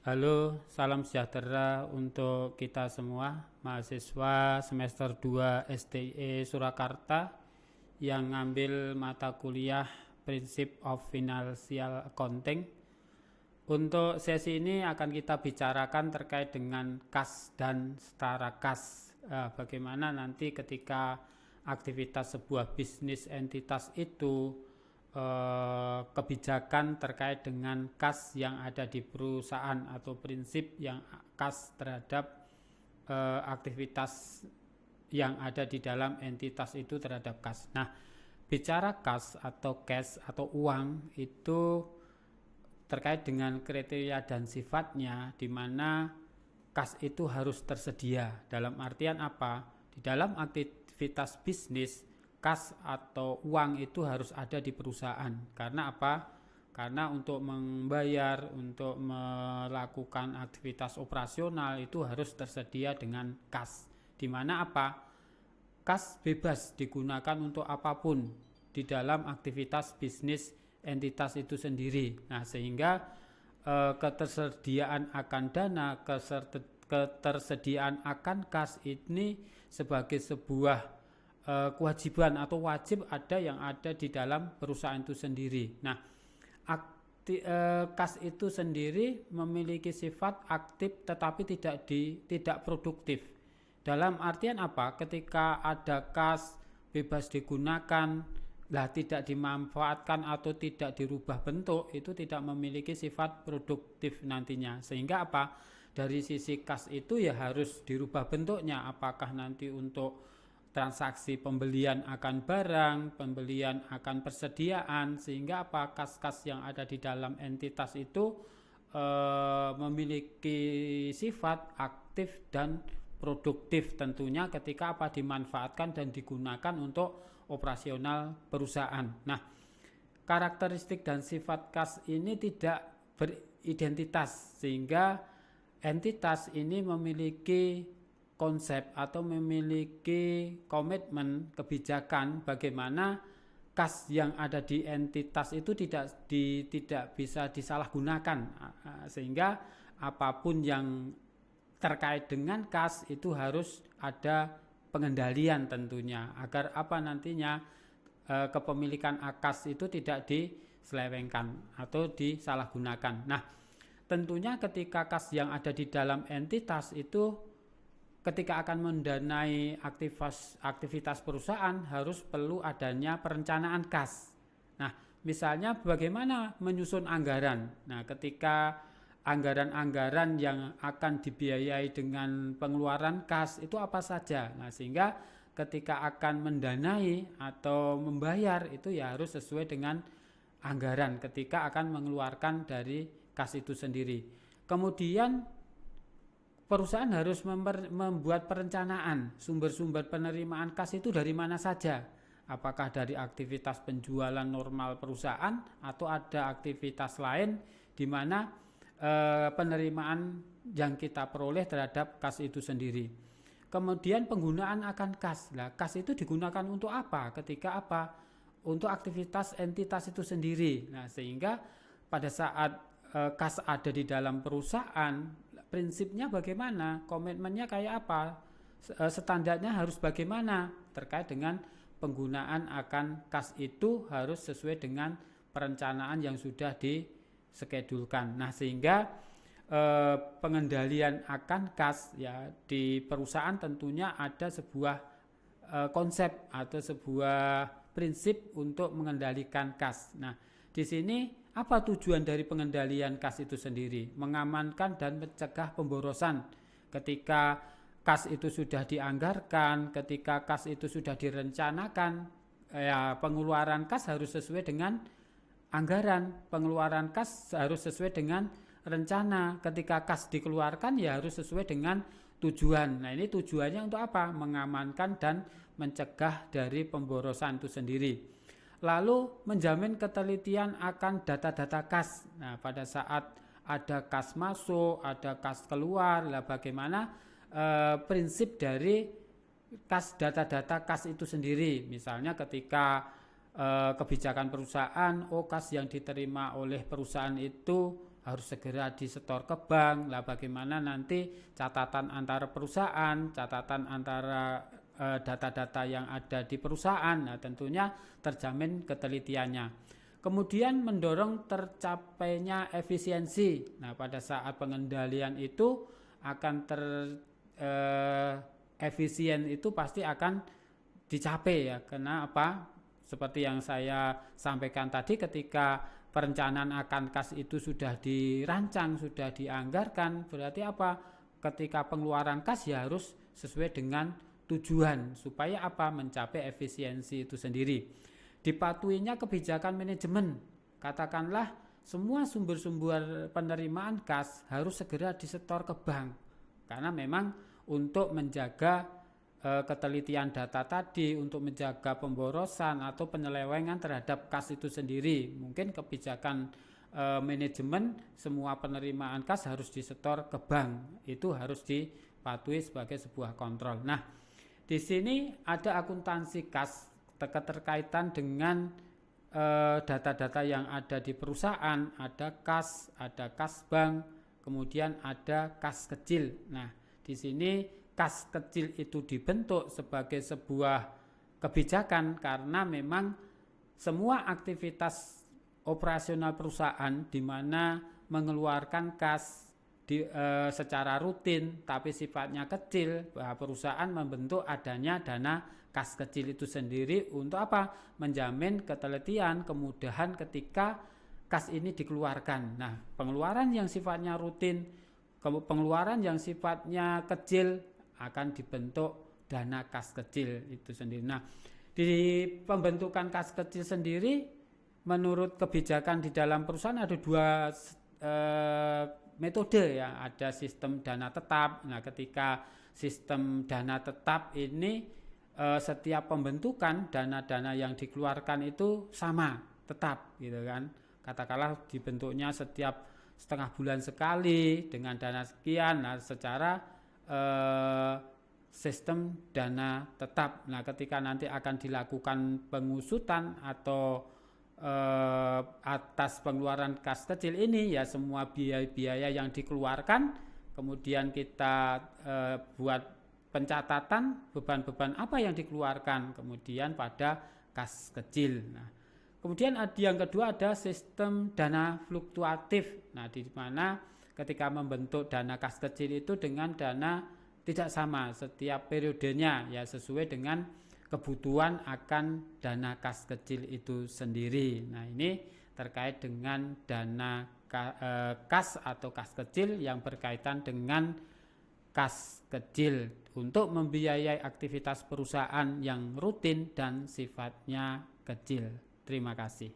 Halo, salam sejahtera untuk kita semua, mahasiswa semester 2 STE Surakarta yang ngambil mata kuliah Principle of Financial Accounting. Untuk sesi ini akan kita bicarakan terkait dengan kas dan setara kas. Bagaimana nanti ketika aktivitas sebuah bisnis entitas itu kebijakan terkait dengan kas yang ada di perusahaan atau prinsip yang kas terhadap aktivitas yang ada di dalam entitas itu terhadap kas. Nah, bicara kas atau cash atau uang itu terkait dengan kriteria dan sifatnya, di mana kas itu harus tersedia. Dalam artian apa? Di dalam aktivitas bisnis, kas atau uang itu harus ada di perusahaan. Karena apa? Karena untuk membayar, untuk melakukan aktivitas operasional itu harus tersedia dengan kas. Di mana apa? Kas bebas digunakan untuk apapun di dalam aktivitas bisnis entitas itu sendiri. Nah, sehingga ketersediaan akan dana, ketersediaan akan kas ini sebagai sebuah kewajiban atau wajib ada yang ada di dalam perusahaan itu sendiri. Nah, kas itu sendiri memiliki sifat aktif tetapi tidak produktif. Dalam artian apa? Ketika ada kas bebas digunakan, tidak dimanfaatkan atau tidak dirubah bentuk, itu tidak memiliki sifat produktif nantinya. Sehingga apa? Dari sisi kas itu ya harus dirubah bentuknya. Apakah nanti untuk transaksi pembelian akan barang, pembelian akan persediaan, sehingga apa? Kas-kas yang ada di dalam entitas itu memiliki sifat aktif dan produktif tentunya ketika apa dimanfaatkan dan digunakan untuk operasional perusahaan. Nah, karakteristik dan sifat kas ini tidak beridentitas sehingga entitas ini memiliki konsep atau memiliki komitmen kebijakan bagaimana kas yang ada di entitas itu tidak bisa disalahgunakan, sehingga apapun yang terkait dengan kas itu harus ada pengendalian tentunya agar apa nantinya kepemilikan akas itu tidak diselewengkan atau disalahgunakan. Nah, tentunya ketika kas yang ada di dalam entitas itu ketika akan mendanai aktivitas perusahaan harus perlu adanya perencanaan kas. Nah, misalnya bagaimana menyusun anggaran. Nah, ketika anggaran-anggaran yang akan dibiayai dengan pengeluaran kas itu apa saja. Nah, sehingga ketika akan mendanai atau membayar itu ya harus sesuai dengan anggaran ketika akan mengeluarkan dari kas itu sendiri. Kemudian perusahaan harus membuat perencanaan sumber-sumber penerimaan kas itu dari mana saja. Apakah dari aktivitas penjualan normal perusahaan atau ada aktivitas lain di mana penerimaan yang kita peroleh terhadap kas itu sendiri. Kemudian penggunaan akan kas. Nah, kas itu digunakan untuk apa? Ketika apa? Untuk aktivitas entitas itu sendiri. Nah, sehingga pada saat kas ada di dalam perusahaan, prinsipnya bagaimana? Komitmennya kayak apa? Standarnya harus bagaimana? Terkait dengan penggunaan akan kas itu harus sesuai dengan perencanaan yang sudah diskedulkan. Nah, sehingga pengendalian akan kas ya di perusahaan tentunya ada sebuah konsep atau sebuah prinsip untuk mengendalikan kas. Nah, di sini apa tujuan dari pengendalian kas itu sendiri? Mengamankan dan mencegah pemborosan. Ketika kas itu sudah dianggarkan, ketika kas itu sudah direncanakan, ya pengeluaran kas harus sesuai dengan anggaran, pengeluaran kas harus sesuai dengan rencana. Ketika kas dikeluarkan ya harus sesuai dengan tujuan. Nah, ini tujuannya untuk apa? Mengamankan dan mencegah dari pemborosan itu sendiri. Lalu menjamin ketelitian akan data-data kas. Nah, pada saat ada kas masuk, ada kas keluar, bagaimana prinsip dari kas data-data kas itu sendiri. Misalnya ketika kebijakan perusahaan, kas yang diterima oleh perusahaan itu harus segera disetor ke bank. Lah bagaimana nanti catatan antara perusahaan, catatan antara data-data yang ada di perusahaan, nah tentunya terjamin ketelitiannya. Kemudian mendorong tercapainya efisiensi. Nah pada saat pengendalian itu akan efisien itu pasti akan dicapai ya. Karena apa? Seperti yang saya sampaikan tadi, ketika perencanaan akan kas itu sudah dirancang, sudah dianggarkan, berarti apa? Ketika pengeluaran kas ya harus sesuai dengan tujuan, supaya apa? Mencapai efisiensi itu sendiri. Dipatuhinya kebijakan manajemen. Katakanlah semua sumber-sumber penerimaan kas harus segera disetor ke bank. Karena memang untuk menjaga ketelitian data tadi, untuk menjaga pemborosan atau penyelewengan terhadap kas itu sendiri. Mungkin kebijakan manajemen semua penerimaan kas harus disetor ke bank, itu harus dipatuhi sebagai sebuah kontrol. Nah, di sini ada akuntansi kas, keterkaitan dengan data-data yang ada di perusahaan, ada kas bank, kemudian ada kas kecil. Nah, di sini kas kecil itu dibentuk sebagai sebuah kebijakan karena memang semua aktivitas operasional perusahaan di mana mengeluarkan kas secara rutin tapi sifatnya kecil, perusahaan membentuk adanya dana kas kecil itu sendiri untuk apa? Menjamin ketelitian, kemudahan ketika kas ini dikeluarkan. Nah, pengeluaran yang sifatnya rutin, pengeluaran yang sifatnya kecil akan dibentuk dana kas kecil itu sendiri. Nah, di pembentukan kas kecil sendiri menurut kebijakan di dalam perusahaan ada dua metode ya, ada sistem dana tetap. Nah, ketika sistem dana tetap ini setiap pembentukan dana-dana yang dikeluarkan itu sama, tetap gitu kan. Katakanlah dibentuknya setiap setengah bulan sekali dengan dana sekian, nah secara sistem dana tetap. Nah, ketika nanti akan dilakukan pengusutan atau atas pengeluaran kas kecil ini ya, semua biaya-biaya yang dikeluarkan kemudian kita buat pencatatan beban-beban apa yang dikeluarkan kemudian pada kas kecil. Nah, kemudian yang kedua ada sistem dana fluktuatif. Nah, di mana ketika membentuk dana kas kecil itu dengan dana tidak sama setiap periodenya ya, sesuai dengan kebutuhan akan dana kas kecil itu sendiri. Nah, ini terkait dengan dana kas atau kas kecil yang berkaitan dengan kas kecil untuk membiayai aktivitas perusahaan yang rutin dan sifatnya kecil. Terima kasih.